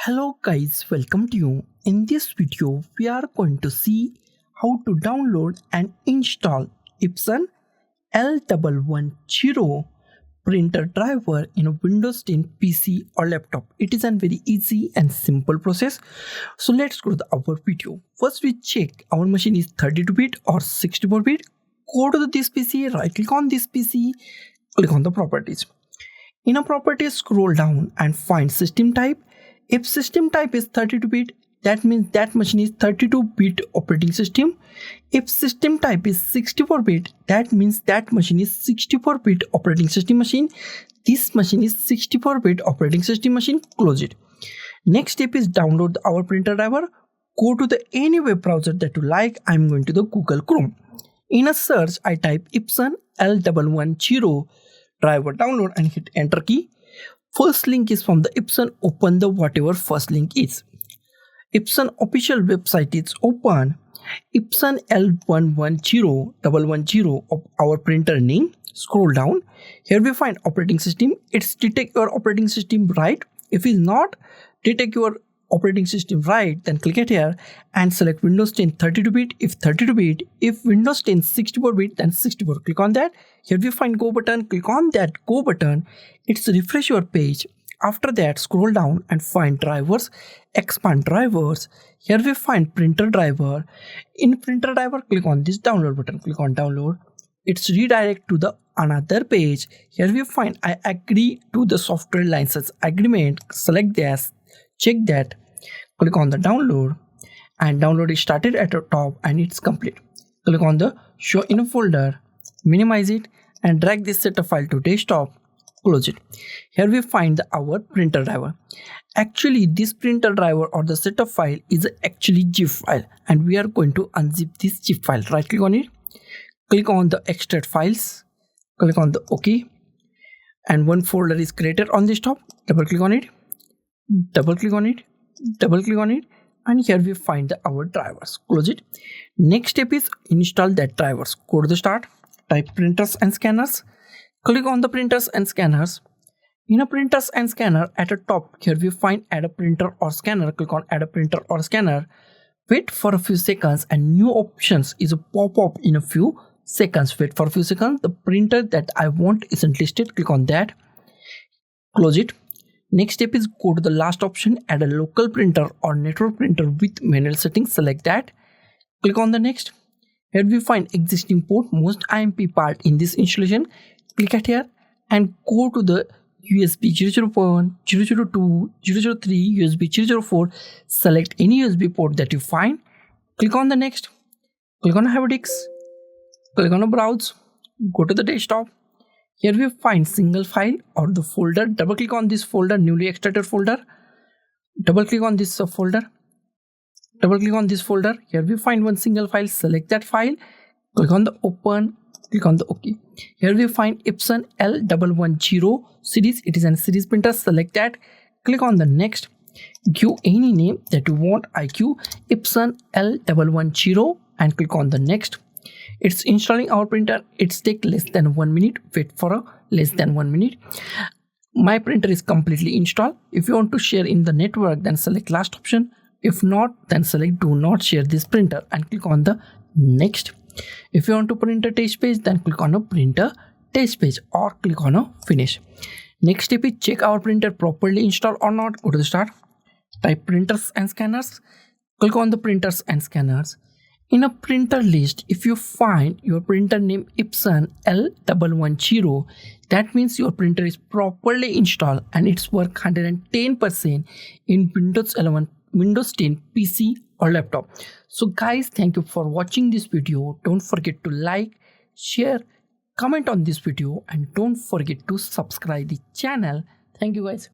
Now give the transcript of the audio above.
Hello guys, welcome to you. In this video, we are going to see how to download and install Epson L110 printer driver in a Windows 10 PC or laptop. It is a very easy and simple process. So let's go to our video. First we check our machine is 32-bit or 64-bit. Go to this PC, right click on this PC, click on the properties. In a properties, scroll down and find system type. If system type is 32-bit, that means that machine is 32-bit operating system. If system type is 64-bit, that means that machine is 64-bit operating system machine. This machine is 64-bit operating system machine. Close it. Next step is download our printer driver. Go to the any web browser that you like. I'm going to the Google Chrome. In a search, I type Epson L110 driver download and hit enter key. First link is from the Epson. Open the whatever first link is. Epson official website is open. Epson L110 of our printer name. Scroll down. Here we find operating system. It's detect your operating system right. If it's not detect your operating system right, then click it here and select Windows 10 32-bit if 32-bit. If Windows 10 64-bit, then 64. Click on that. Here we find go button. Click on that go button. It's refresh your page. After that, scroll down and find drivers, expand drivers. Here we find printer driver. In printer driver, click on this download button. Click on download. It's redirect to the another page. Here we find I agree to the software license agreement. Select this. Check that. Click on the download and download is started at the top and it's complete. Click on the show in a folder, minimize it and drag this setup file to desktop. Close it. Here we find our printer driver. Actually, this printer driver or the setup file is actually zip file and we are going to unzip this zip file. Right click on it. Click on the extract files. Click on the OK. And one folder is created on this top. Double click on it. Double click on it, double click on it, and here we find our drivers. Close it. Next step is install that drivers. Go to the start, type printers and scanners, click on the printers and scanners. In a printers and scanner at the top, here we find add a printer or scanner. Click on add a printer or scanner. Wait for a few seconds and new options is a pop-up in a few seconds. Wait for a few seconds. The printer that I want isn't listed. Click on that. Close it. Next step is go to the last option, add a local printer or network printer with manual settings. Select that. Click on the next. Here we find existing port, most IMP part in this installation. Click at here and go to the USB 001, 002, 003, USB 004. Select any USB port that you find. Click on the next. Click on Hybridix. Click on a browse. Go to the desktop. Here we find single file or the folder. Double click on this folder, newly extracted folder. Double click on this folder. Double click on this folder. Here we find one single file. Select that file. Click on the open. Click on the OK. Here we find Epson L110 series. It is a series printer. Select that. Click on the next. Give any name that you want. I give Epson L110 and click on the next. It's installing our printer. It's take less than 1 minute. Wait for a less than 1 minute. My printer is completely installed. If you want to share in the network, then select last option. If not, then select do not share this printer and click on the next. If you want to print a test page, then click on a printer test page or click on a finish. Next step is check our printer properly installed or not. Go to the start. Type printers and scanners. Click on the printers and scanners. In a printer list, if you find your printer name Epson L110, that means your printer is properly installed and it's work 110% in Windows 11, Windows 10 PC or laptop. So guys, thank you for watching this video. Don't forget to like, share, comment on this video and don't forget to subscribe the channel. Thank you guys.